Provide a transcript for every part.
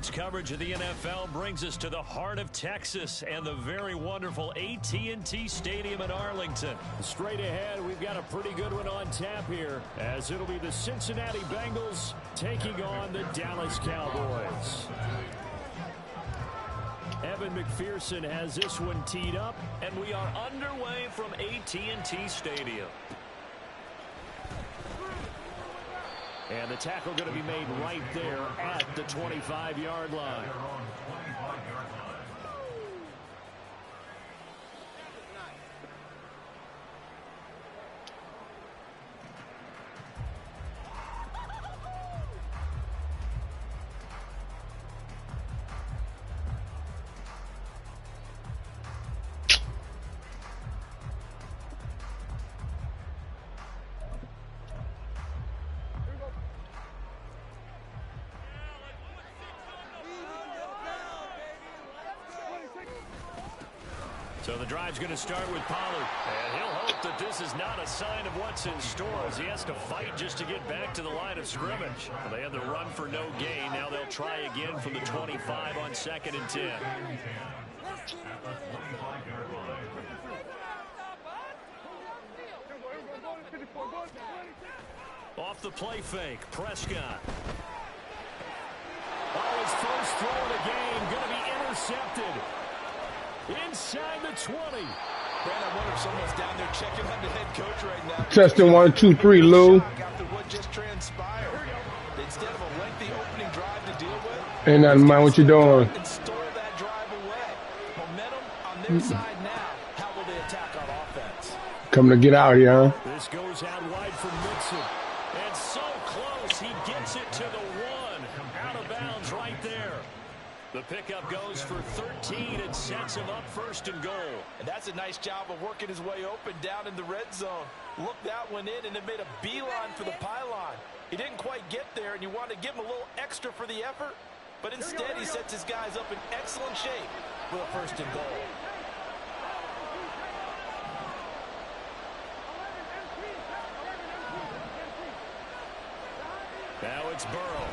Sports coverage of the NFL brings us to the heart of Texas and the very wonderful AT&T Stadium in Arlington. Straight ahead, we've got a pretty good one on tap here, as it'll be the Cincinnati Bengals taking on the Dallas Cowboys. Evan McPherson has this one teed up, and we are underway from AT&T Stadium. And the tackle going to be made right there at the 25-yard line. So the drive's going to start with Pollard. And he'll hope that this is not a sign of what's in store, as he has to fight just to get back to the line of scrimmage. Well, they had the run for no gain. Now they'll try again from the 25 on 2nd and 10. Off the play fake, Prescott. Oh, his first throw of the game going to be intercepted. Inside the 20. Brandon, I wonder if someone's down there checking on the head coach right now. Testing 1, 2, 3, Lou. After what just transpired, instead of a lengthy opening drive to deal with, Ain't nothing mind what you're doing. And stole that drive away. Momentum on their side now. How will they attack on offense? Coming to get out here, huh? This goes out wide for Mixon. And so close, he gets it to the 1. Out of bounds right there. The pickup goes for 13 and sets him up 1st and goal. And that's a nice job of working his way open down in the red zone. Looked that one in and it made a beeline for the pylon. He didn't quite get there, and you want to give him a little extra for the effort. But instead, he sets his guys up in excellent shape with a 1st and goal. Now it's Burrow.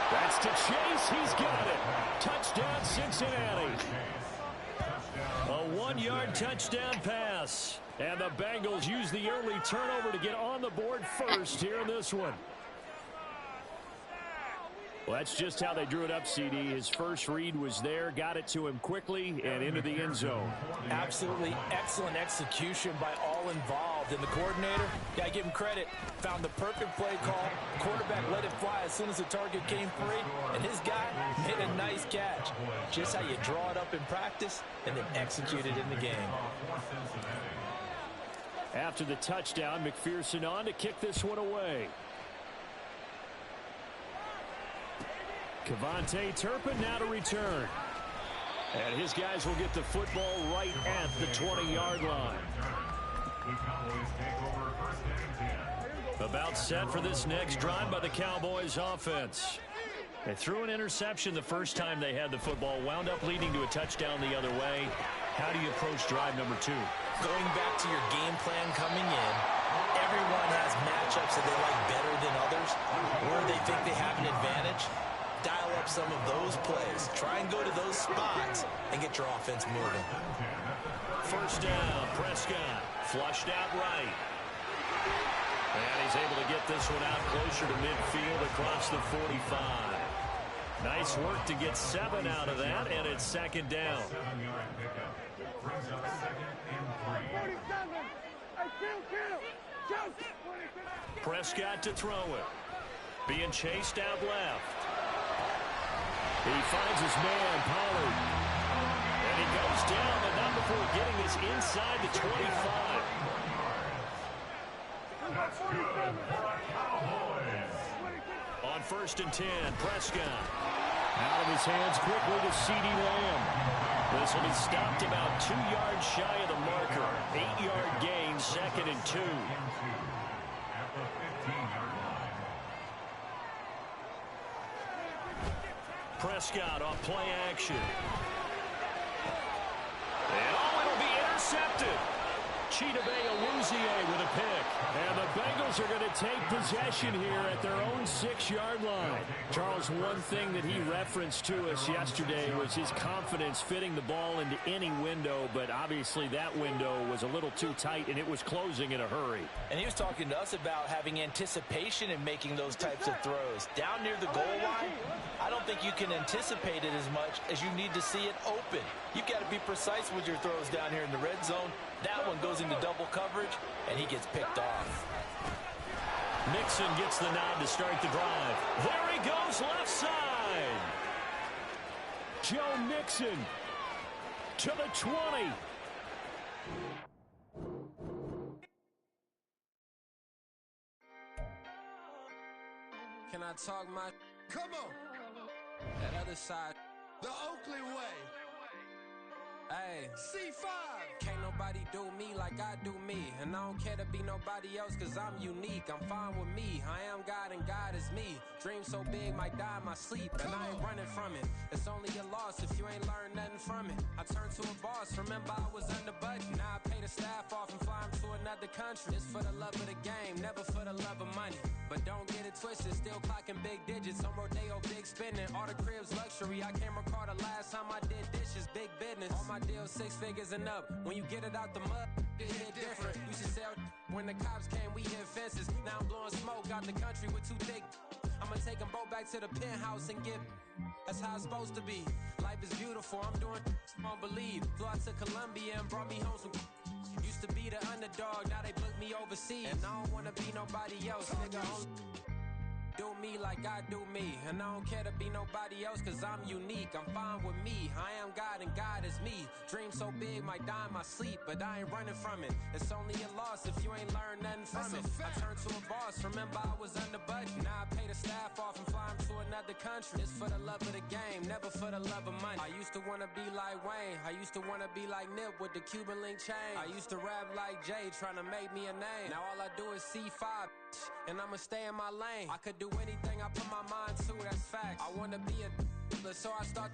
That's to Chase. He's got it. Touchdown, Cincinnati. A 1-yard touchdown pass. And the Bengals use the early turnover to get on the board first here in this one. Well, that's just how they drew it up, CD. His first read was there, got it to him quickly, and into the end zone. Absolutely excellent execution by all involved. And the coordinator, yeah, give him credit, found the perfect play call. Quarterback let it fly as soon as the target came free, and his guy made a nice catch. Just how you draw it up in practice and then execute it in the game. After the touchdown, McPherson on to kick this one away. KaVontae Turpin now to return. And his guys will get the football right at the 20-yard line. About set for this next drive by the Cowboys offense. They threw an interception the first time they had the football, wound up leading to a touchdown the other way. How do you approach drive number 2? Going back to your game plan coming in, everyone has matchups that they like better than others, where they think they have an advantage. Dial up some of those plays. Try and go to those spots and get your offense moving. 1st down, Prescott. Flushed out right. And he's able to get this one out closer to midfield across the 45. Nice work to get 7 out of that, and it's 2nd down. Prescott to throw it. Being chased out left. He finds his man, Pollard. And he goes down, but not before getting this inside the 25. On 1st and 10, Prescott. Out of his hands quickly to CeeDee Lamb. This will be stopped about 2 yards shy of the marker. 8-yard gain, 2nd and 2. Prescott off play action. And it'll be intercepted. Chidobe Awuzie with a pick. And the Bengals are going to take possession here at their own 6-yard line. Charles, one thing that he referenced to us yesterday was his confidence fitting the ball into any window, but obviously that window was a little too tight, and it was closing in a hurry. And he was talking to us about having anticipation in making those types of throws. Down near the goal line, I don't think you can anticipate it as much as you need to see it open. You've got to be precise with your throws down here in the red zone. That one goes into double coverage, and he gets picked off. Mixon gets the nod to start the drive. There he goes, left side. Joe Mixon to the 20. Can I talk my... Come on. That other side. The Oakley way. Hey. C5. Can't nobody do me like I do me. And I don't care to be nobody else cause I'm unique. I'm fine with me. I am God and God is me. Dream so big might die in my sleep. And I ain't running from it. It's only a loss if you ain't learned nothing from it. I turned to a boss. Remember I was under budget. Now I pay the staff off and fly them to another country. It's for the love of the game, never for the love of money. But don't get it twisted, still clocking big digits. On Rodeo, big spending, all the cribs luxury. I can't recall the last time I did dishes, big business. All my deals 6 figures and up. When you get it out the mud, it hit different. Used to sell when the cops came, we hit fences. Now I'm blowing smoke out the country with 2 thick. I'ma take them both back to the penthouse and get. That's how it's supposed to be. Life is beautiful, I'm doing won't believe. Flew out to Colombia and brought me home some. Used to be the underdog, now they book me overseas. And I don't wanna be nobody else, nigga. Do me like I do me. And I don't care to be nobody else cause I'm unique. I'm fine with me. I am God and God is me. Dream so big might die in my sleep, but I ain't running from it. It's only a loss if you ain't learned nothing from it. I turned to a boss. Remember I was under budget. Now I pay the staff off and fly them to another country. It's for the love of the game, never for the love of money. I used to wanna be like Wayne. I used to wanna be like Nip with the Cuban link chain. I used to rap like Jay, trying to make me a name. Now all I do is C5, and I'ma stay in my lane. I could do anything I put my mind to, that's fact. I wanna be a so I start.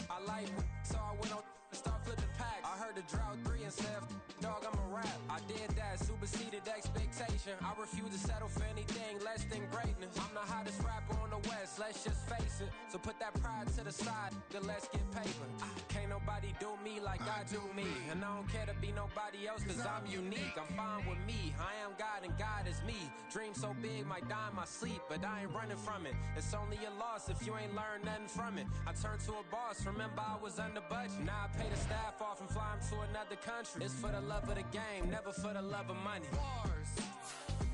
I like so I went on and start flipping packs. I heard the drought 3 and said, dog, I'm a rap. I did that, superseded expectation. I refuse to settle for anything less than greatness. I'm the hottest rapper on the West, let's just face it. So put that pride to the side, then let's get paper. Can't nobody do me like I do me. And I don't care to be nobody else cause I'm unique. I'm fine with me, I am God and God is me. Dream so big might die in my sleep, but I ain't running from it. It's only a loss if you ain't learned nothing from it. I turned to a boss, remember I was under budget. Now I pay the staff off and fly them to another country. It's for the love of the game, never for the love of money. Bars,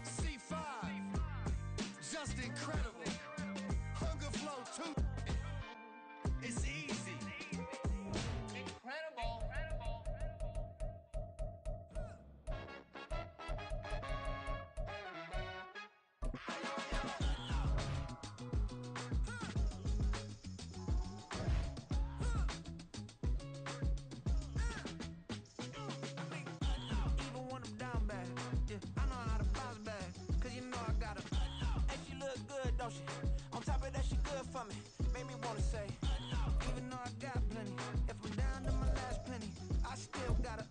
C5, just incredible. Hunger flow 2. It's easy. Incredible. On top of that, she good for me. Made me wanna say, even though I got plenty, if I'm down to my last penny, I still gotta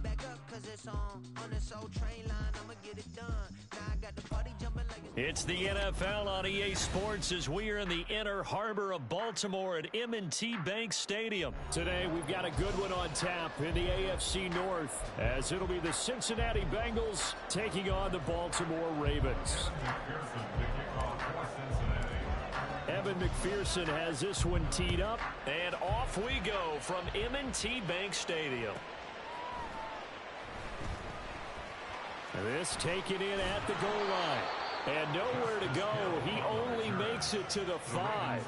back up, cause it's on this old train line, I'ma get it done. Now I got the party jumping like it's the NFL on EA Sports as we are in the inner harbor of Baltimore at M&T Bank Stadium. Today we've got a good one on tap in the AFC North as it'll be the Cincinnati Bengals taking on the Baltimore Ravens. Evan McPherson has this one teed up, and off we go from M&T Bank Stadium. This taken in at the goal line. And nowhere to go. He only makes it to the 5.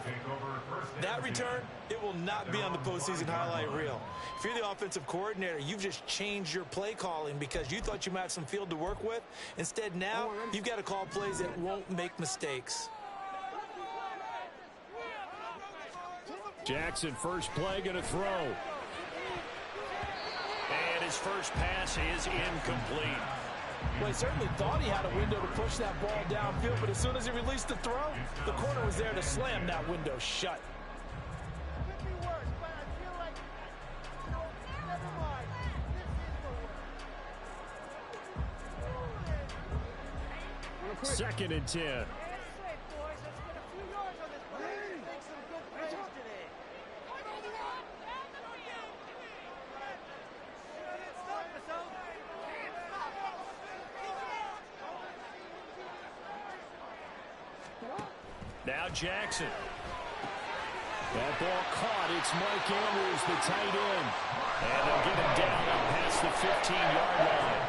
That return, it will not be on the postseason highlight reel. If you're the offensive coordinator, you've just changed your play calling because you thought you might have some field to work with. Instead, now, you've got to call plays that won't make mistakes. Jackson, first play, going to throw. And his first pass is incomplete. Well, he certainly thought he had a window to push that ball downfield, but as soon as he released the throw, the corner was there to slam that window shut. 2nd and 10. Now Jackson. That ball caught. It's Mike Andrews, the tight end. And they'll get him down past the 15-yard line.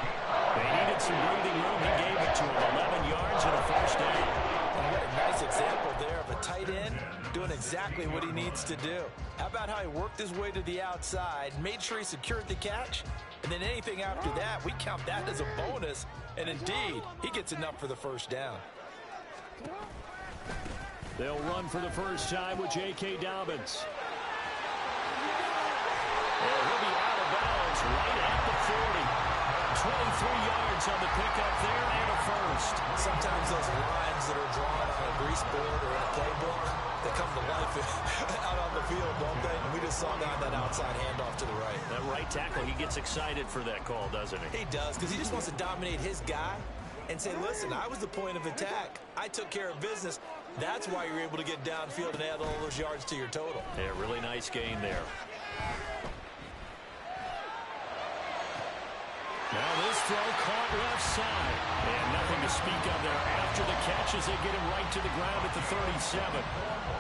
They needed some breathing room. He gave it to him. 11 yards and a first down. You got a nice example there of a tight end doing exactly what he needs to do. How about how he worked his way to the outside, made sure he secured the catch, and then anything after that, we count that as a bonus. And indeed, he gets enough for the first down. They'll run for the first time with J.K. Dobbins. And he'll be out of bounds right at the 40. 23 yards on the pickup there and a first. Sometimes those lines that are drawn on a grease board or in a playbook, they come to life out on the field, don't they? And we just saw that outside handoff to the right. That right tackle, he gets excited for that call, doesn't he? He does, because he just wants to dominate his guy and say, listen, I was the point of attack. I took care of business. That's why you're able to get downfield and add all those yards to your total. Yeah, really nice gain there. Now this throw caught left side. And nothing to speak of there after the catch as they get him right to the ground at the 37.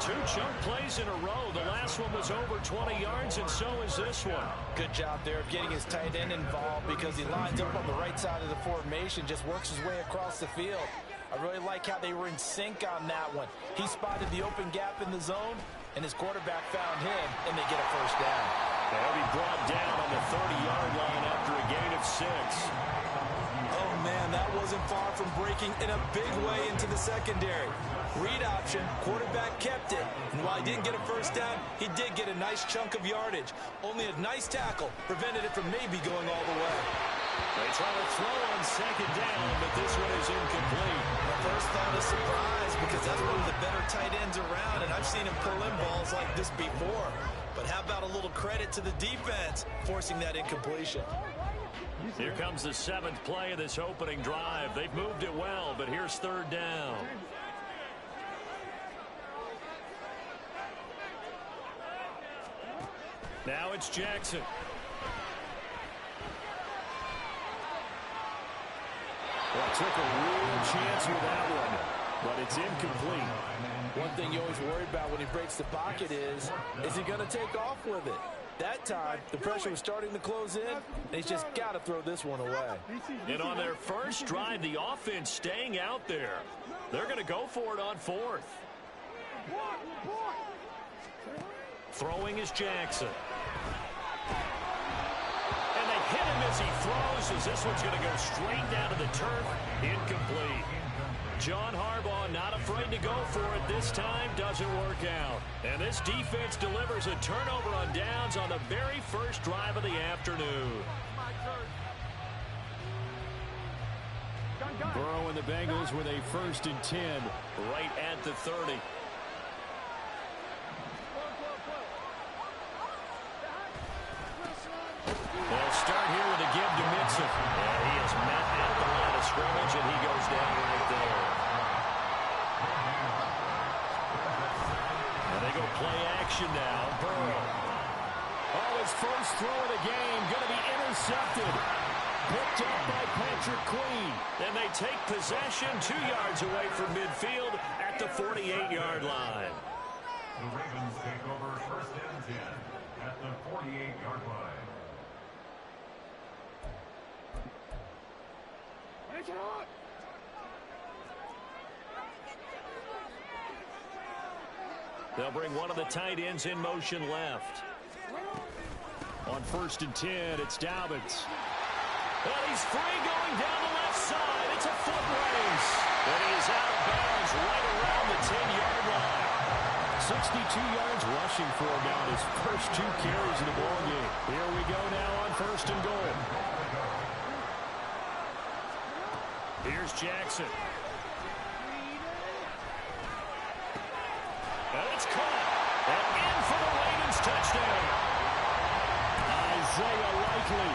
2 chunk plays in a row. The last one was over 20 yards, and so is this one. Good job there of getting his tight end involved because he lines up on the right side of the formation, just works his way across the field. I really like how they were in sync on that one. He spotted the open gap in the zone, and his quarterback found him, and they get a first down. They'll be brought down on the 30-yard line after a gain of 6. Oh, man, that wasn't far from breaking in a big way into the secondary. Read option, quarterback kept it, and while he didn't get a first down, he did get a nice chunk of yardage. Only a nice tackle prevented it from maybe going all the way. They try to throw on 2nd down, but this one is incomplete. My first thought is surprise because that's one of the better tight ends around, and I've seen him pull in balls like this before. But how about a little credit to the defense forcing that incompletion? Here comes the 7th play of this opening drive. They've moved it well, but here's 3rd down. Now it's Jackson. Well, took a real chance with that one, but it's incomplete. One thing you always worry about when he breaks the pocket is he going to take off with it? That time, the pressure was starting to close in, and he's just got to throw this one away. And on their first drive, the offense staying out there. They're going to go for it on 4th. Throwing is Jackson. And they hit him as he throws, as this one's going to go straight down to the turf. Incomplete. John Harbaugh not afraid to go for it this time. Doesn't work out. And this defense delivers a turnover on downs on the very first drive of the afternoon. Burrow and the Bengals with a 1st and 10 right at the 30. They'll start here with a give to Mixon. And he is met at the line of scrimmage, and he goes down right there. And they go play action now. Burrow. Oh, his first throw of the game going to be intercepted. Picked up by Patrick Queen. And they take possession 2 yards away from midfield at the 48-yard line. The Ravens take over 1st and 10 at the 48-yard line. They'll bring one of the tight ends in motion left. On 1st and 10, it's Dobbins. And he's free going down the left side. It's a foot race. And he is out of bounds right around the 10-yard line. 62 yards rushing for him now his first 2 carries in the ball game. Here we go now on 1st and goal. Here's Jackson. And it's caught. And in for the Ravens touchdown. Isaiah Likely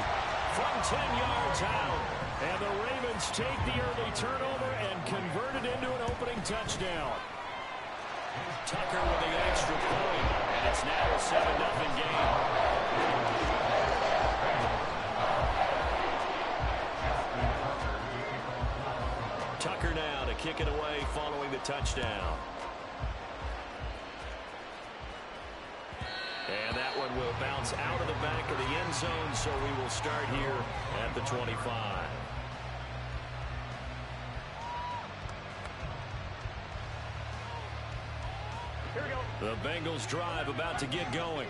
from 10 yards out. And the Ravens take the early turnover and convert it into an opening touchdown. Tucker with the extra point, and it's now a 7-0 game. Tucker now to kick it away following the touchdown. And that one will bounce out of the back of the end zone, so we will start here at the 25. The Bengals drive about to get going.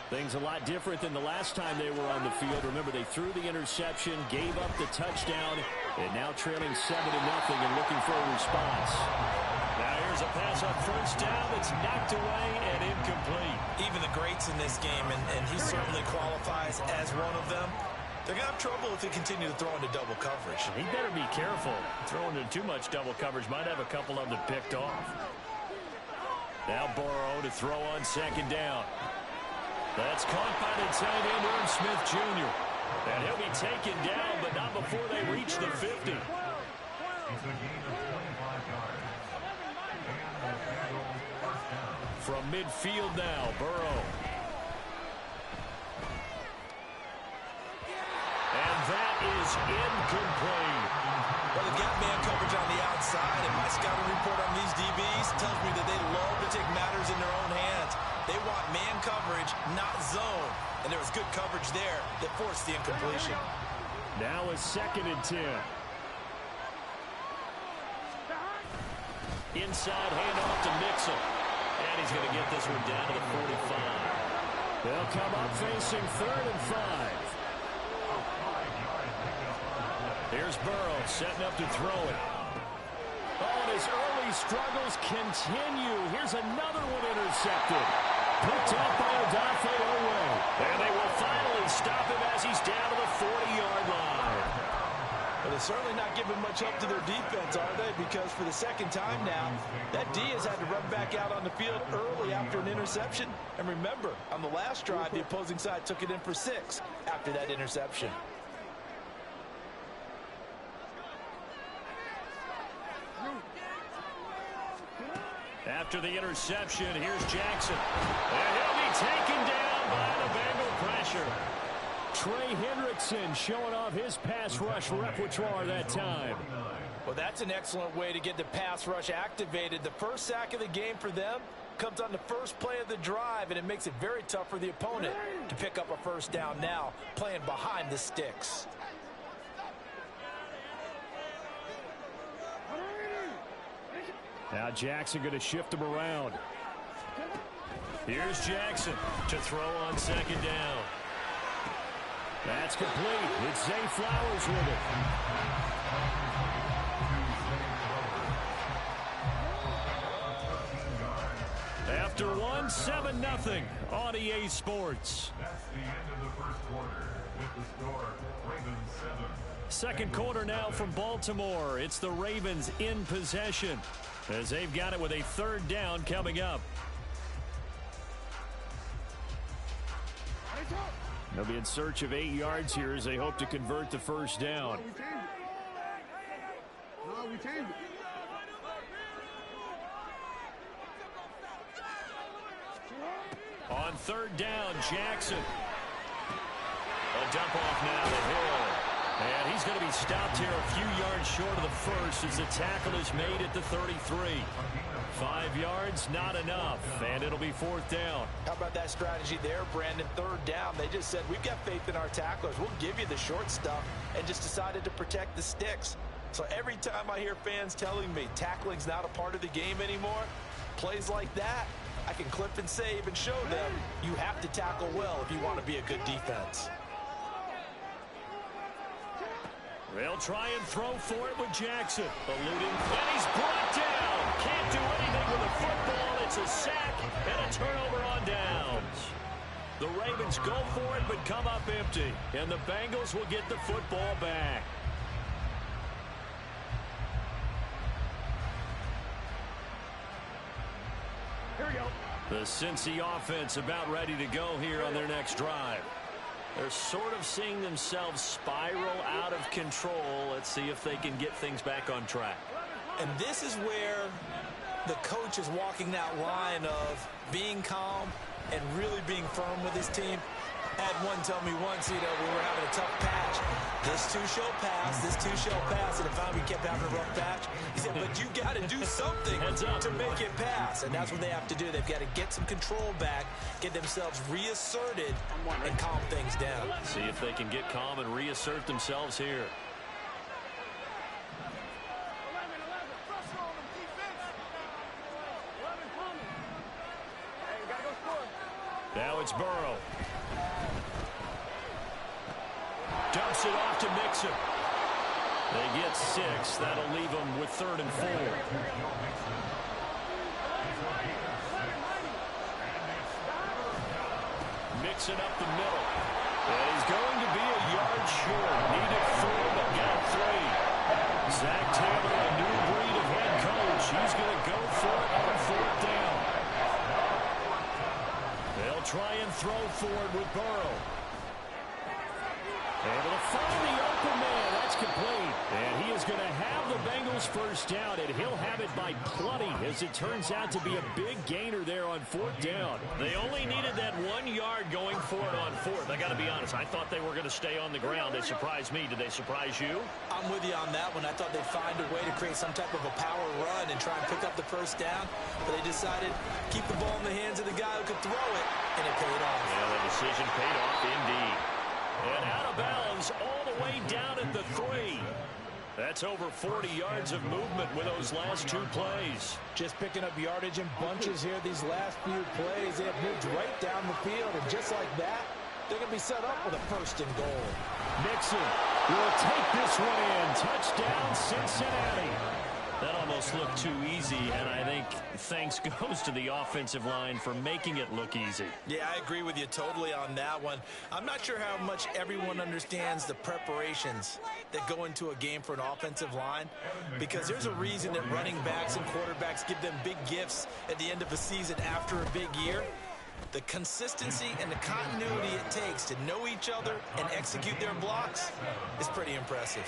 Things a lot different than the last time they were on the field. Remember, they threw the interception, gave up the touchdown, and now trailing 7-0 and looking for a response. Now here's a pass on first down that's knocked away and incomplete. Even the greats in this game, and he certainly qualifies as one of them. They're going to have trouble if they continue to throw into double coverage. He better be careful. Throwing into too much double coverage might have a couple of them picked off. Now Burrow to throw on second down. That's caught by the tight end, Irv Smith Jr. And he'll be taken down, but not before they reach the 50. It's a gain of 25 yards. And the Bengals first down. From midfield now, Burrow. And that is incomplete. Well, they've got man coverage on the outside, and my scouting report on these DBs tells me that they love to take matters in their own hands. They want man coverage, not zone. And there was good coverage there that forced the incompletion. Now a 2nd and 10. Inside handoff to Mixon. And he's going to get this one down to the 45. They'll come up facing 3rd and 5. Here's Burrow setting up to throw it. Oh, and his early struggles continue. Here's another one intercepted. Picked up by Odafe Oweh. And they will finally stop him as he's down to the 40-yard line. Well, they're certainly not giving much help to their defense, are they? Because for the second time now, that D has had to run back out on the field early after an interception. And remember, on the last drive, the opposing side took it in for 6 after that interception. After the interception, here's Jackson. And he'll be taken down by the Bengal pressure. Trey Hendrickson showing off his pass rush repertoire that time. Well, that's an excellent way to get the pass rush activated. The first sack of the game for them comes on the first play of the drive, and it makes it very tough for the opponent to pick up a first down now, playing behind the sticks. Now Jackson going to shift him around. Here's Jackson to throw on second down. That's complete. It's Zay Flowers with it. After 7-0 on EA Sports. That's the end of the first quarter with the score Ravens 7. Second quarter now from Baltimore. It's the Ravens in possession as they've got it with a 3rd down coming up. They'll be in search of 8 yards here as they hope to convert the first down. On 3rd down, Jackson. A dump off now to Hill. And he's going to be stopped here a few yards short of the first as the tackle is made at the 33. 5 yards, not enough, and it'll be 4th down. How about that strategy there, Brandon? 3rd down. They just said, we've got faith in our tacklers. We'll give you the short stuff, and just decided to protect the sticks. So every time I hear fans telling me tackling's not a part of the game anymore, plays like that, I can clip and save and show them you have to tackle well if you want to be a good defense. They'll try and throw for it with Jackson. Eluding, and he's brought down. Can't do anything with the football. It's a sack and a turnover on downs. The Ravens go for it but come up empty. And the Bengals will get the football back. Here we go. The Cincy offense about ready to go here on their next drive. They're sort of seeing themselves spiral out of control. Let's see if they can get things back on track. And this is where the coach is walking that line of being calm and really being firm with his team. I had one tell me once, we were having a tough patch. This too shall pass, this too shall pass. And finally we kept having a rough patch. He said, but you got to do something to make it pass. And that's what they have to do. They've got to get some control back, get themselves reasserted, and calm things down. See if they can get calm and reassert themselves here. Now it's Burrow. Dumps it off to Mixon. They get 6. That'll leave them with 3rd and 4. Mixon up the middle. And he's going to be a yard short. Needed 4, but got 3. Zach Taylor, a new breed of head coach. He's going to go for it on 4th down. They'll try and throw for it with Burrow. Able to find the open man. That's complete. And he is going to have the Bengals first down, and he'll have it by plenty, as it turns out to be a big gainer there on 4th down. They only needed that 1 yard going for it on 4th. I got to be honest, I thought they were going to stay on the ground. They surprised me. Did they surprise you? I'm with you on that one. I thought they'd find a way to create some type of a power run and try and pick up the first down, but they decided to keep the ball in the hands of the guy who could throw it, and it paid off. Yeah, the decision paid off indeed. And out of bounds all the way down at the 3. That's over 40 yards of movement with those last 2 plays. Just picking up yardage in bunches here these last few plays. They have moved right down the field, and just like that, they're going to be set up with a 1st and goal. Mixon will take this one in. Touchdown, Cincinnati. That almost looked too easy, and I think thanks goes to the offensive line for making it look easy. Yeah, I agree with you totally on that one. I'm not sure how much everyone understands the preparations that go into a game for an offensive line, because there's a reason that running backs and quarterbacks give them big gifts at the end of a season after a big year. The consistency and the continuity it takes to know each other and execute their blocks is pretty impressive.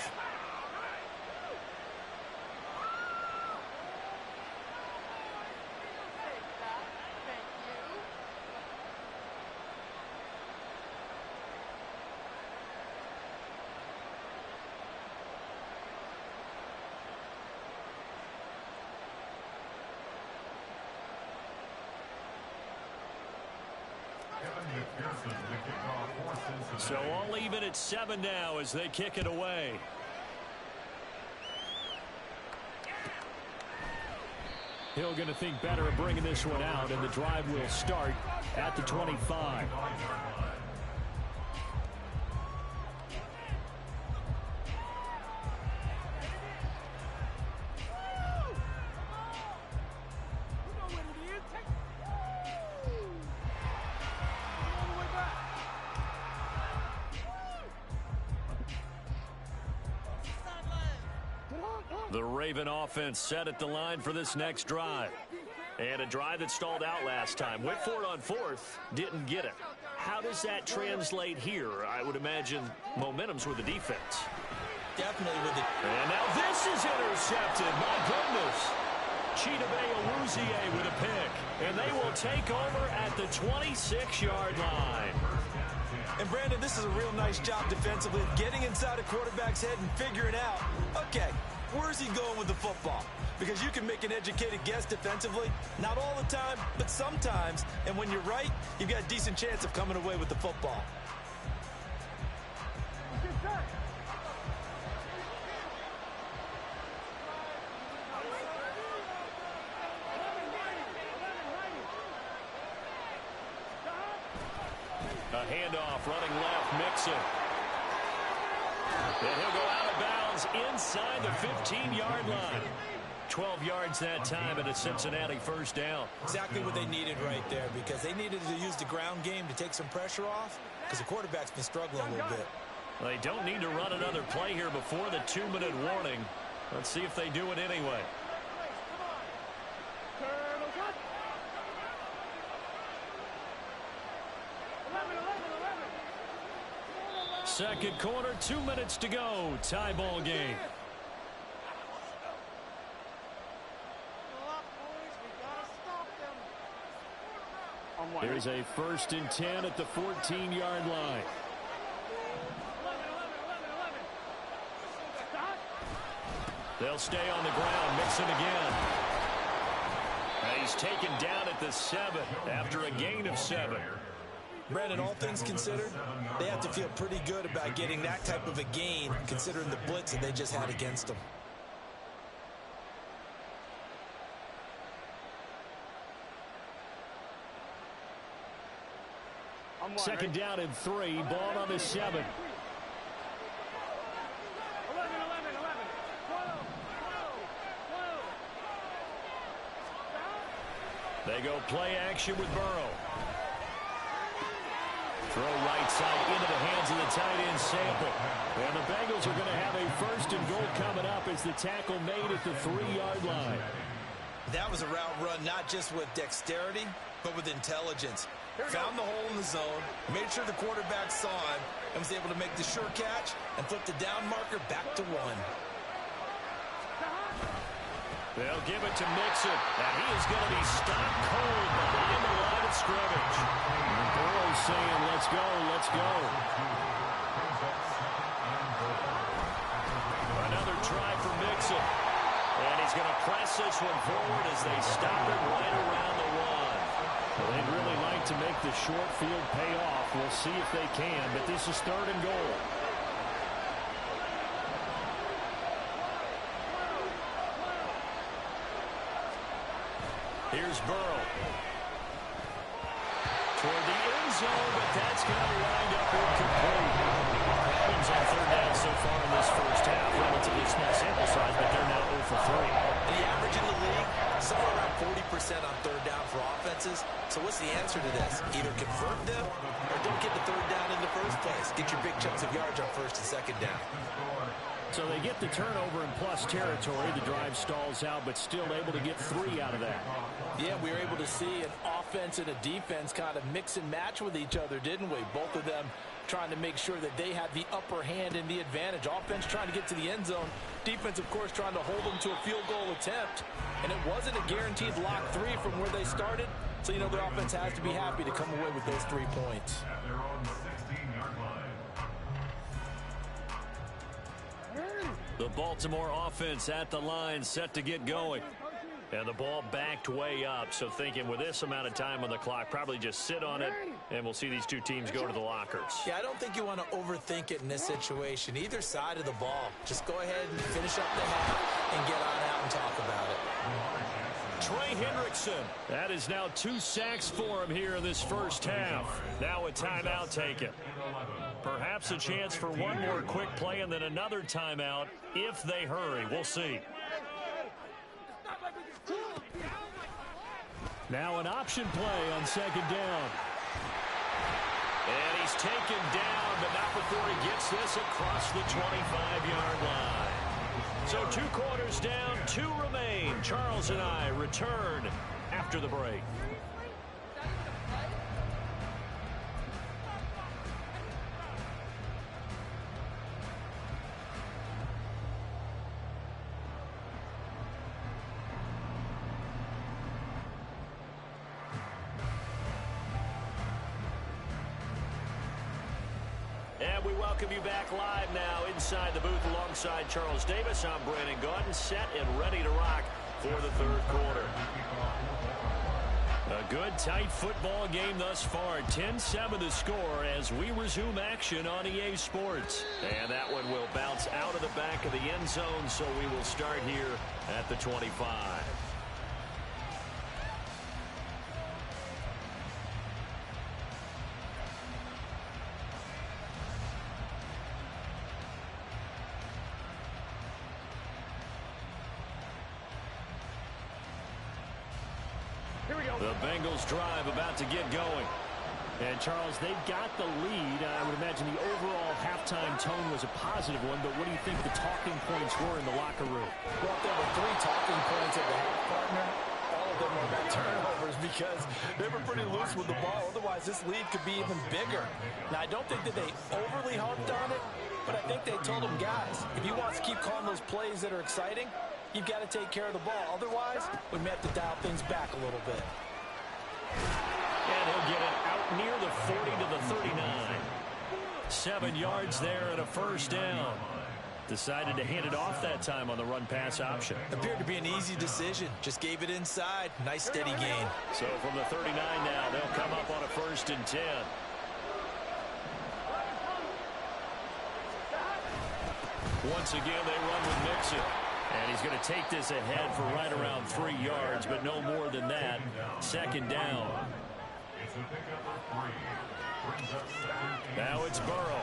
So all even at 7 now as they kick it away. Hill going to think better of bringing this one out, and the drive will start at the 25. The Raven offense set at the line for this next drive. And a drive that stalled out last time. Went for it on 4th, didn't get it. How does that translate here? I would imagine momentum's with the defense. Definitely with it. And now this is intercepted. My goodness. Chidobe Awuzie with a pick. And they will take over at the 26-yard line. And Brandon, this is a real nice job defensively of getting inside a quarterback's head and figuring out, okay, where's he going with the football? Because you can make an educated guess defensively, not all the time, but sometimes. And when you're right, you've got a decent chance of coming away with the football. A handoff running left, Mixon. And he'll go out of bounds inside the 15-yard line. 12 yards that time, and a Cincinnati first down. Exactly what they needed right there, because they needed to use the ground game to take some pressure off, because the quarterback's been struggling a little bit. They don't need to run another play here before the 2-minute warning. Let's see if they do it anyway. Second quarter, 2 minutes to go. Tie ball game. Here's a 1st and 10 at the 14-yard line. They'll stay on the ground. Mixon again. And he's taken down at the 7 after a gain of 7. Brandon, all things considered, they have to feel pretty good about getting that type of a gain considering the blitz that they just had against them. Second down and 3. Ball on the 7. They go play action with Burrow. Throw right side into the hands of the tight end, Sample. And the Bengals are going to have a 1st and goal coming up as the tackle made at the 3-yard line. That was a route run not just with dexterity, but with intelligence. Found the hole in the zone, made sure the quarterback saw him, and was able to make the sure catch and flip the down marker back to 1. They'll give it to Mixon, and he is going to be stopped cold behind the line of scrimmage. And Burrow saying, let's go, let's go. Another try for Mixon. And he's going to press this one forward as they stop it right around the 1. Well, they'd really like to make the short field pay off. We'll see if they can, but this is 3rd and goal. Here's Burrow. Toward the end zone, but that's going to wind up incomplete. Problems on 3rd down so far in this first half. Relatively small sample size, but they're now 0 for 3. And the average in the league, somewhere around 40% on 3rd down for offenses. So what's the answer to this? Either convert them or don't get the 3rd down in the first place. Get your big chunks of yards on 1st and 2nd down. So they get the turnover in plus territory. The drive stalls out, but still able to get 3 out of that. Yeah, we were able to see an offense and a defense kind of mix and match with each other, didn't we? Both of them trying to make sure that they had the upper hand and the advantage. Offense trying to get to the end zone. Defense, of course, trying to hold them to a field goal attempt. And it wasn't a guaranteed lock 3 from where they started. So, you know, the offense has to be happy to come away with those 3 points. At their own 16-yard line. The Baltimore offense at the line, set to get going. And the ball backed way up. So thinking with this amount of time on the clock, probably just sit on it, and we'll see these two teams go to the lockers. Yeah, I don't think you want to overthink it in this situation. Either side of the ball. Just go ahead and finish up the half and get on out and talk about it. Trey Hendrickson. That is now 2 sacks for him here in this first half. Now a timeout taken. Perhaps a chance for one more quick play and then another timeout if they hurry. We'll see. Now an option play on 2nd down. And he's taken down, but not before he gets this across the 25-yard line. So 2 quarters down, 2 remain. Charles and I return after the break. And we welcome you back live now inside the booth alongside Charles Davis. I'm Brandon Gaudin, set and ready to rock for the 3rd quarter. A good, tight football game thus far. 10-7 the score as we resume action on EA Sports. And that one will bounce out of the back of the end zone, so we will start here at the 25. The Bengals drive about to get going. And, Charles, they've got the lead. I would imagine the overall halftime tone was a positive one, but what do you think the talking points were in the locker room? Well, there were 3 talking points at the half, partner. All of them on that turnovers because they were pretty loose with the ball. Otherwise, this lead could be even bigger. Now, I don't think that they overly humped on it, but I think they told them, guys, if you want to keep calling those plays that are exciting, you've got to take care of the ball. Otherwise, we may have to dial things back a little bit. And he'll get it out near the 40 to the 39. 7 yards there and a first down. Decided to hand it off that time on the run-pass option. Appeared to be an easy decision. Just gave it inside. Nice steady gain. So from the 39 now, they'll come up on a 1st and 10. Once again, they run with Mixon. And he's going to take this ahead for right around 3 yards, but no more than that. 2nd down. Now it's Burrow.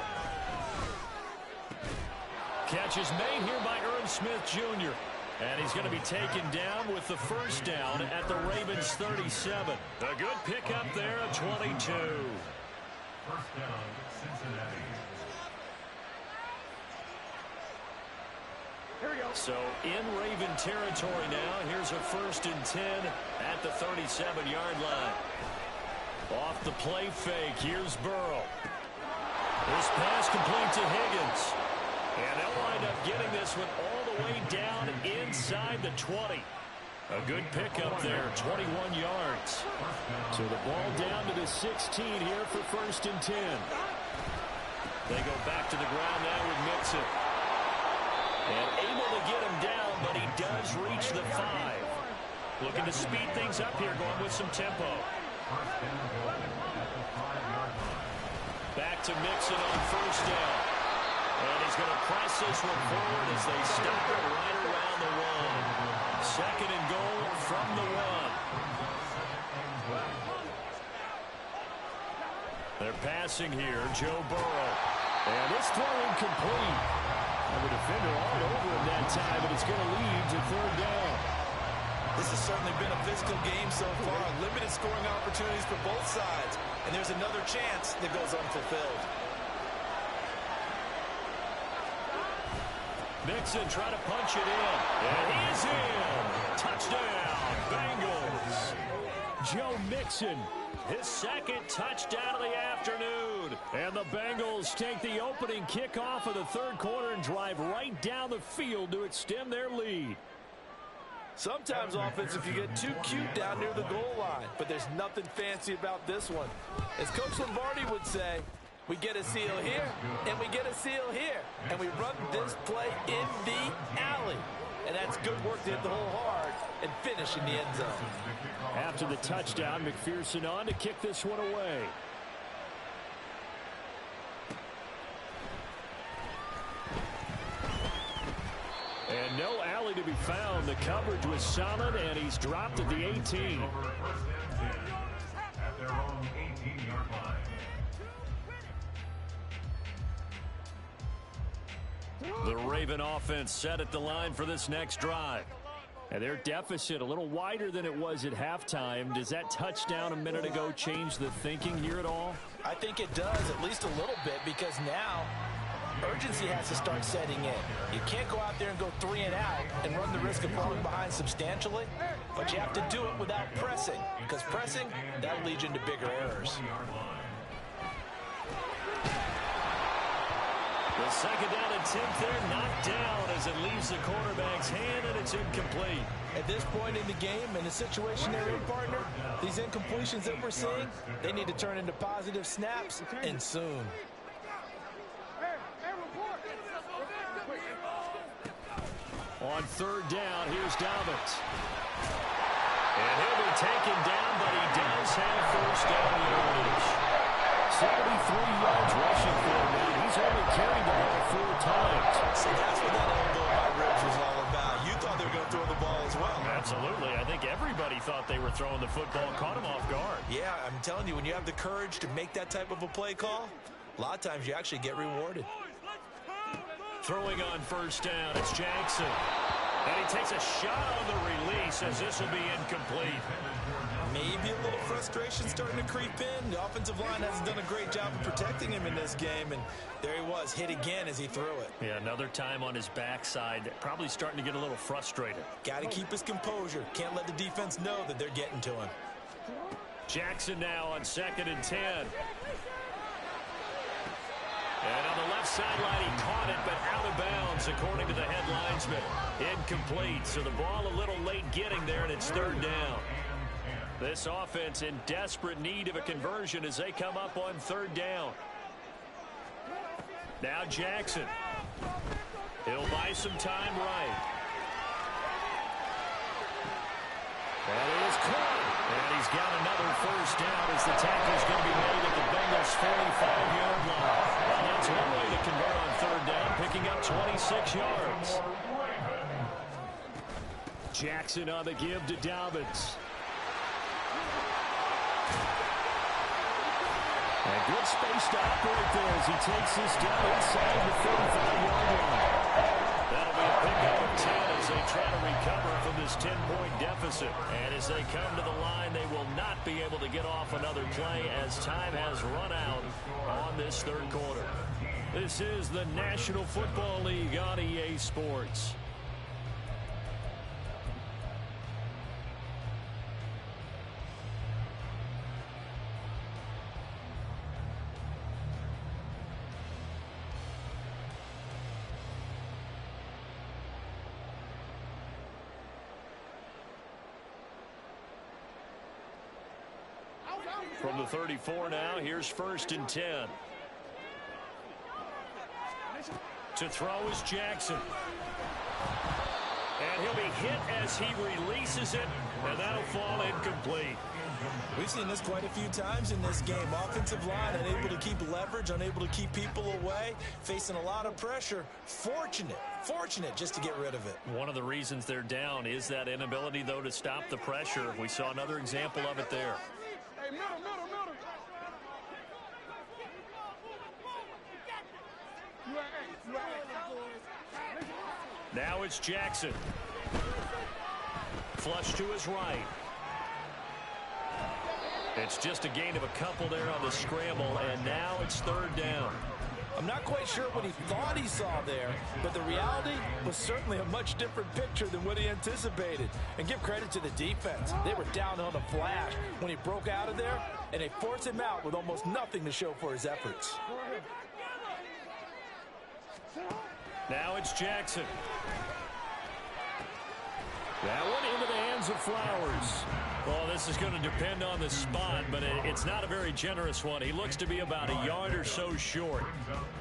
Catch is made here by Irv Smith Jr. And he's going to be taken down with the first down at the Ravens 37. A good pickup there at 22. First down, Cincinnati. So in Raven territory now. Here's a 1st and 10 at the 37-yard line. Off the play fake. Here's Burrow. This pass complete to Higgins. And they'll wind up getting this one all the way down inside the 20. A good pickup there, 21 yards. So the ball down to the 16 here for 1st and 10. They go back to the ground now with Mixon. And able to get him down, but he does reach the 5. Looking to speed things up here, going with some tempo. Back to Mixon on 1st down. And he's going to press this one forward as they stop it right around the 1. 2nd and goal from the 1. They're passing here, Joe Burrow. And this throw incomplete. And the defender all over him that time, but it's going to lead to 3rd down. This has certainly been a physical game so far. Limited scoring opportunities for both sides. And there's another chance that goes unfulfilled. Mixon trying to punch it in. And he's in. Touchdown, Bengals. Joe Mixon, his 2nd touchdown of the afternoon. And the Bengals take the opening kickoff of the 3rd quarter and drive right down the field to extend their lead. Sometimes offense, if you get too cute down near the goal line. But there's nothing fancy about this one. As Coach Lombardi would say, we get a seal here, and we get a seal here. And we run this play in the alley. And that's good work to hit the hole hard and finish in the end zone. After the touchdown, McPherson on to kick this one away. And no alley to be found. The coverage was solid, and he's dropped at the 18. At their own 18-yard line. The Raven offense set at the line for this next drive. And their deficit a little wider than it was at halftime. Does that touchdown a minute ago change the thinking here at all? I think it does, at least a little bit, because now urgency has to start setting in. You can't go out there and go 3 and out and run the risk of falling behind substantially, but you have to do it without pressing, because pressing, that'll lead you into bigger errors. The 2nd down attempt there knocked down as it leaves the quarterback's hand, and it's incomplete. At this point in the game, in the situation they're in, partner, these incompletions that we're seeing, they need to turn into positive snaps, and soon. On 3rd down, here's Dobbins. And he'll be taken down, but he does have 1st down yardage. 73 yards rushing for him. He's only carried the ball 4 times. See, that's what that elbow by Rich was all about. You thought they were going to throw the ball as well. Absolutely. I think everybody thought they were throwing the football, caught him off guard. Yeah, I'm telling you, when you have the courage to make that type of a play call, a lot of times you actually get rewarded. Throwing on 1st down, it's Jackson. And he takes a shot on the release as this will be incomplete. maybe a little frustration starting to creep in. The offensive line hasn't done a great job of protecting him in this game, and there he was, hit again as he threw it. Yeah, another time on his backside, probably starting to get a little frustrated. Got to keep his composure. Can't let the defense know that they're getting to him. Jackson now on 2nd and 10. And on the left sideline, he caught it, but out of bounds, according to the head linesman. Incomplete, so the ball a little late getting there, and it's 3rd down. This offense in desperate need of a conversion as they come up on 3rd down. Now Jackson. He'll buy some time right. And it is caught. And he's got another 1st down as the tackle's going to be made at the Bengals' 45-yard line. Well, that's one way to convert on 3rd down, picking up 26 yards. Jackson on the give to Dobbins. And good space to operate there as he takes this down inside the 35-yard line. That'll be a pickup of 10 as they try to recover from this 10-point deficit. And as they come to the line, they will not be able to get off another play as time has run out on this 3rd quarter. This is the National Football League on EA Sports. From the 34 now, here's 1st and 10. To throw is Jackson. And he'll be hit as he releases it, and that'll fall incomplete. We've seen this quite a few times in this game. Offensive line unable to keep leverage, unable to keep people away, facing a lot of pressure. Fortunate just to get rid of it. One of the reasons they're down is that inability, though, to stop the pressure. We saw another example of it there. Hey, middle. Now it's Jackson. Flush to his right. It's just a gain of a couple there on the scramble, and now it's 3rd down. I'm not quite sure what he thought he saw there, but the reality was certainly a much different picture than what he anticipated. And give credit to the defense. They were down on the flash when he broke out of there, and they forced him out with almost nothing to show for his efforts. Now it's Jackson. That one into the hands of Flowers. Well, this is going to depend on the spot, but it's not a very generous one. He looks to be about a yard or so short.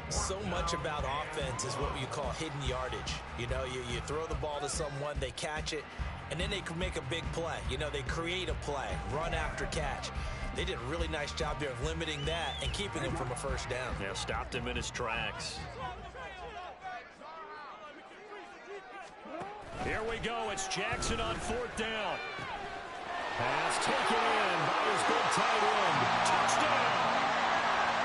So much about offense is what you call hidden yardage. You know, you throw the ball to someone, they catch it, and then they can make a big play. You know, they create a play, run after catch. They did a really nice job there of limiting that and keeping him from a 1st down. Yeah, stopped him in his tracks. Here we go. It's Jackson on 4th down. Pass taken in by his good tight end. Touchdown!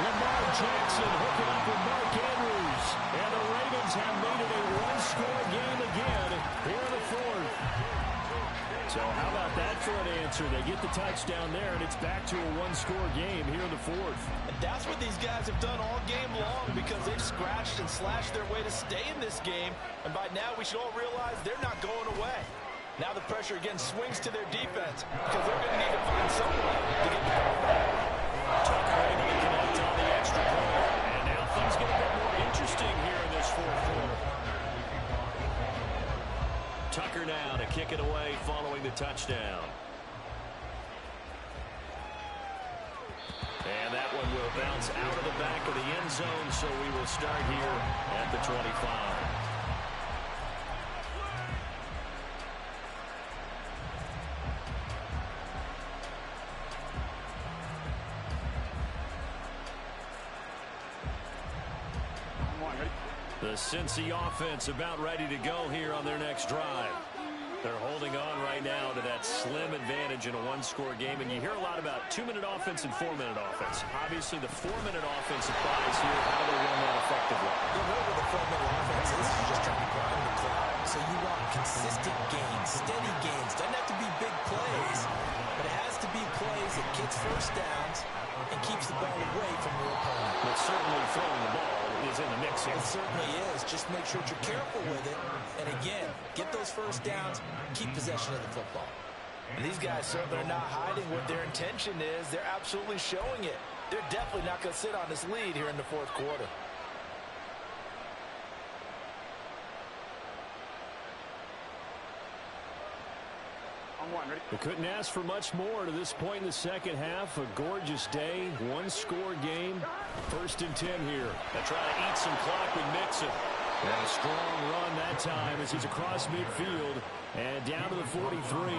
Lamar Jackson hooking up with Mark Andrews. And the Ravens have made it a one-score game again here in the 4th. So how about that for an answer? They get the touchdown there, and it's back to a one-score game here in the 4th. And that's what these guys have done all game long because they've scratched and slashed their way to stay in this game. And by now, we should all realize they're not going away. Now the pressure again swings to their defense because they're going to need to find some way to get back. Tucker able to connect on the extra point. And now things get a bit more interesting here in this 4th quarter. Tucker now to kick it away following the touchdown. And that one will bounce out of the back of the end zone, so we will start here at the 25. The Cincy offense about ready to go here on their next drive. They're holding on right now to that slim advantage in a one-score game, and you hear a lot about 2-minute offense and 4-minute offense. Obviously, the 4-minute offense applies here. How do they run that effectively? The way with the 4-minute offense is just trying to grind the clock. So you want consistent gains, steady gains. Doesn't have to be big plays, but it has to be plays that gets first downs and keeps the ball away from your opponent. But certainly throwing the ball is in the mix here. It certainly is. Just make sure that you're careful with it. And again, get those first downs, keep possession of the football. And these guys certainly are not hiding what their intention is. They're absolutely showing it. They're definitely not going to sit on this lead here in the fourth quarter. They couldn't ask for much more to this point in the second half. A gorgeous day, one-score game. 1st and 10 here. They try to eat some clock with Mixon. And a strong run that time as he's across midfield and down to the 43.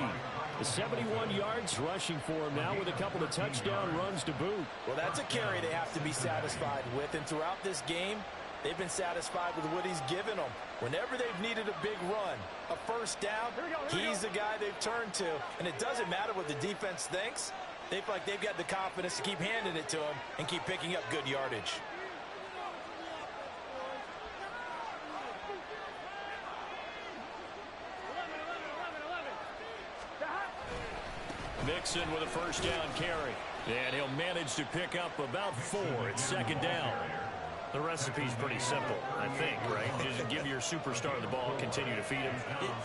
The 71 yards rushing for him now with a couple of touchdown runs to boot. Well, that's a carry they have to be satisfied with. And throughout this game, they've been satisfied with what he's given them. Whenever they've needed a big run, a first down, he's the guy they've turned to. And it doesn't matter what the defense thinks. They feel like they've got the confidence to keep handing it to him and keep picking up good yardage. Mixon with a first down carry. And he'll manage to pick up about 4 at 2nd down. The recipe's pretty simple, I think, right? Just give your superstar the ball, continue to feed him.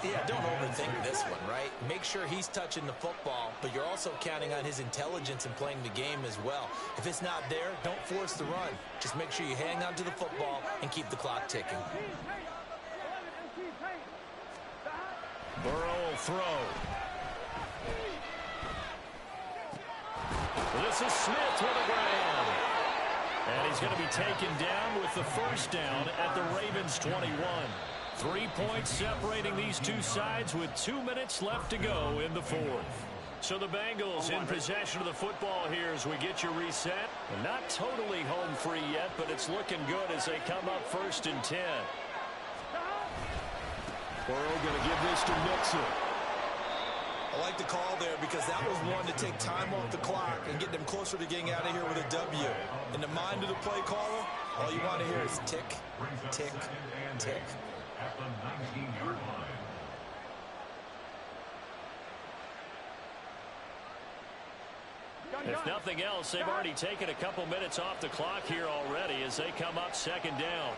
Yeah, don't overthink this one, right? Make sure he's touching the football, but you're also counting on his intelligence in playing the game as well. If it's not there, don't force the run. Just make sure you hang on to the football and keep the clock ticking. Burrow will throw. This is Smith with a grab. And he's going to be taken down with the first down at the Ravens 21. 3 points separating these two sides with 2 minutes left to go in the fourth. So the Bengals in possession of the football here as we get you reset. And not totally home free yet, but it's looking good as they come up 1st and 10. Burrow going to give this to Mixon. I like the call there because that was one to take time off the clock and get them closer to getting out of here with a W. In the mind of the play caller, all you want to hear is tick, tick, tick. At the 19-yard line. If nothing else, they've already taken a couple minutes off the clock here already as they come up 2nd down.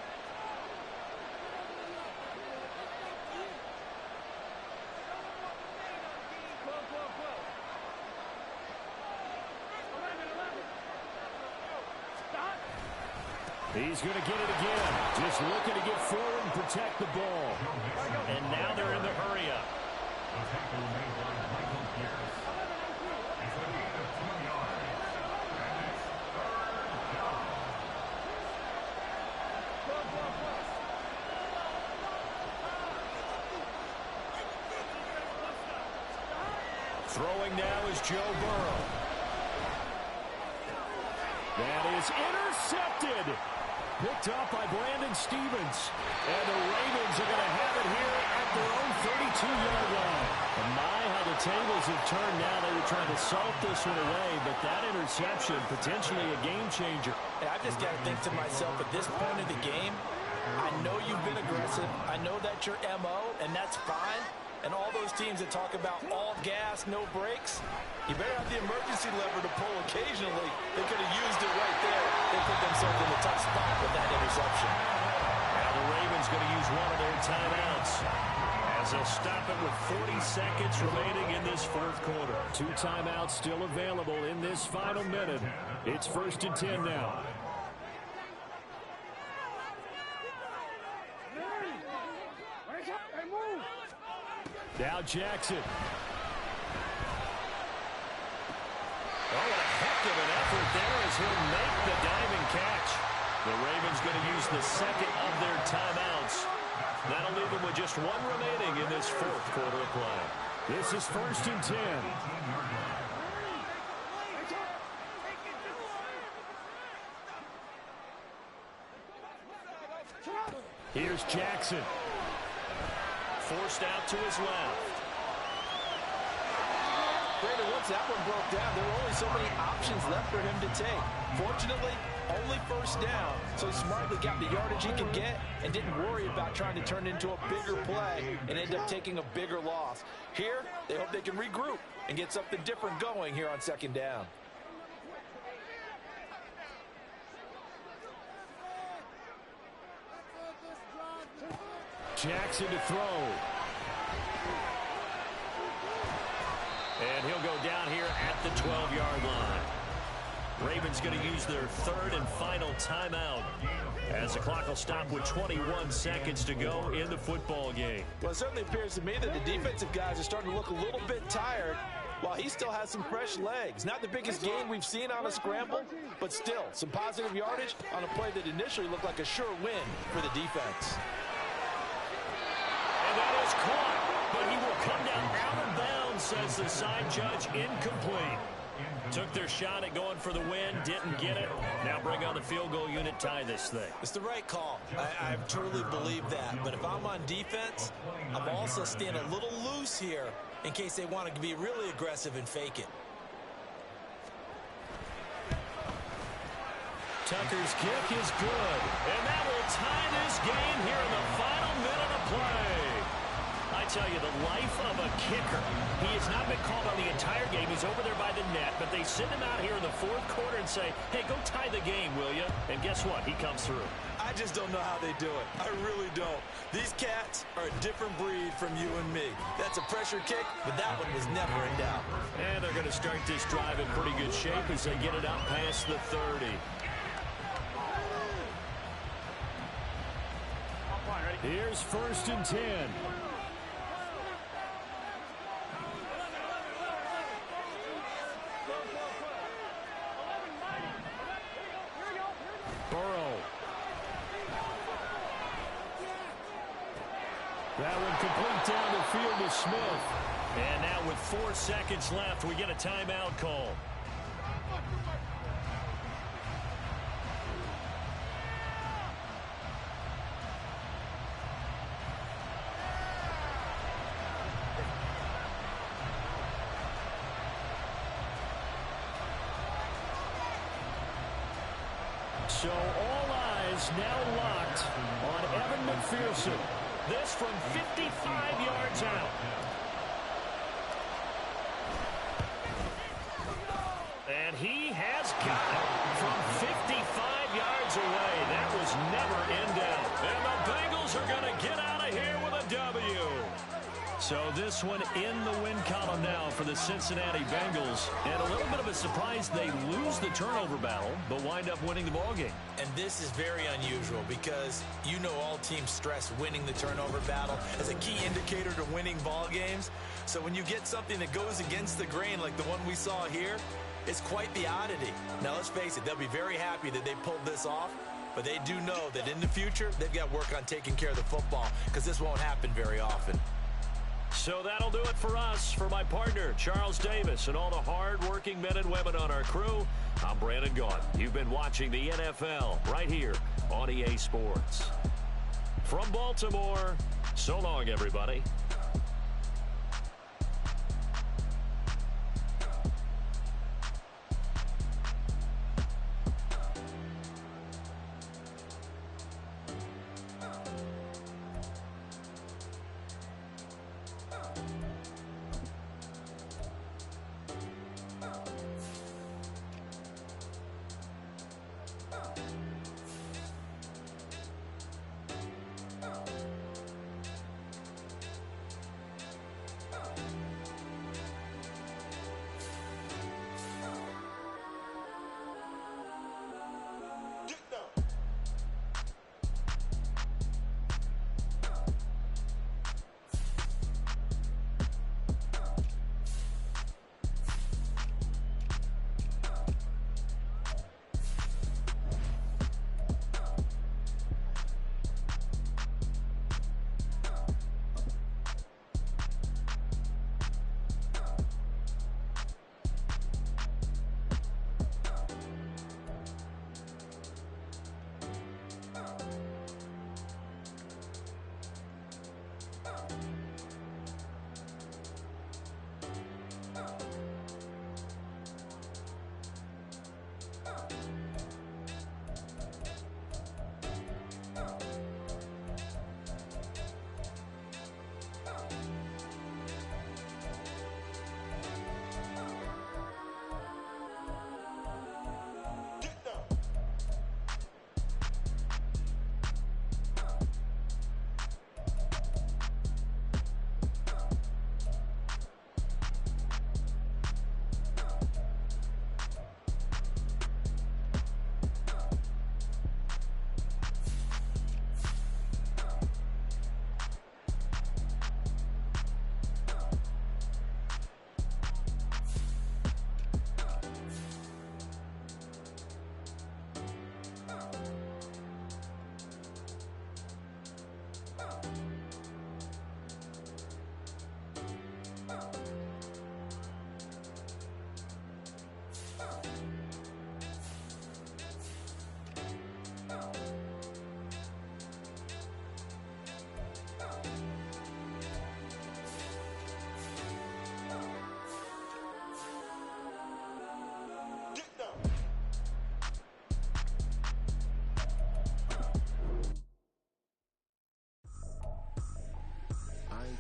He's going to get it again. Just looking to get forward and protect the ball. And now they're in the hurry-up. The tackle made by Michael Pierce. It's a gain of 2 yards. And it's 3rd down. Throwing now is Joe Burrow. That is intercepted. Picked up by Brandon Stephens. And the Ravens are going to have it here at their own 32-yard line. And my, how the tables have turned now. They were trying to salt this one away, but that interception, potentially a game changer. Hey, I just got to think to myself, at this point of the game, I know you've been aggressive. I know that's your MO, and that's fine. And all those teams that talk about all gas, no brakes, you better have the emergency lever to pull occasionally. They could have used it right there. They put themselves in a tough spot with that interception. Now the Ravens going to use one of their timeouts as they'll stop it with 40 seconds remaining in this fourth quarter. 2 timeouts still available in this final minute. It's 1st and 10 now. Now Jackson. Oh, what a heck of an effort there as he'll make the diving catch. The Ravens going to use the second of their timeouts. That'll leave them with just 1 remaining in this fourth quarter of play. This is 1st and 10. Here's Jackson. Forced out to his left. Brandon, once that one broke down, there were only so many options left for him to take. Fortunately, only first down, so he smartly got the yardage he could get and didn't worry about trying to turn it into a bigger play and end up taking a bigger loss. Here, they hope they can regroup and get something different going here on second down. Jackson to throw. And he'll go down here at the 12-yard line. Ravens going to use their third and final timeout as the clock will stop with 21 seconds to go in the football game. Well, it certainly appears to me that the defensive guys are starting to look a little bit tired while he still has some fresh legs. Not the biggest gain we've seen on a scramble, but still some positive yardage on a play that initially looked like a sure win for the defense. And that is caught, but he will come down out of bounds, says the side judge, incomplete. Took their shot at going for the win, didn't get it. Now bring on the field goal unit, tie this thing. It's the right call. I truly believe that. But if I'm on defense, I'm also staying a little loose here in case they want to be really aggressive and fake it. Tucker's kick is good. And that will tie this game here in the final minute of play. I tell you, the life of a kicker. He has not been called on the entire game. He's over there by the net, but they send him out here in the fourth quarter and say, hey, go tie the game, will you? And guess what? He comes through. I just don't know how they do it. I really don't. These cats are a different breed from you and me. That's a pressure kick, but that one was never in doubt. And they're going to start this drive in pretty good shape as they get it up past the 30. Here's 1st and 10. Burrow. That one complete down the field to Smith. And now with 4 seconds left, we get a timeout call. So all eyes now locked on Evan McPherson. This from 55 yards out. And he has got it from 55 yards away. That was never in doubt. And the Bengals are going to get out of here with a W. So this one in the win column now for the Cincinnati Bengals. And a little bit of a surprise, they lose the turnover battle, but wind up winning the ballgame. And this is very unusual because you know all teams stress winning the turnover battle as a key indicator to winning ball games. So when you get something that goes against the grain like the one we saw here, it's quite the oddity. Now let's face it, they'll be very happy that they pulled this off, but they do know that in the future they've got work on taking care of the football because this won't happen very often. So that'll do it for us. For my partner, Charles Davis, and all the hard-working men and women on our crew, I'm Brandon Gaudin. You've been watching the NFL right here on EA Sports. From Baltimore, so long, everybody.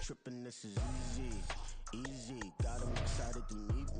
tripping, this is easy, easy. Got 'em excited to meet me.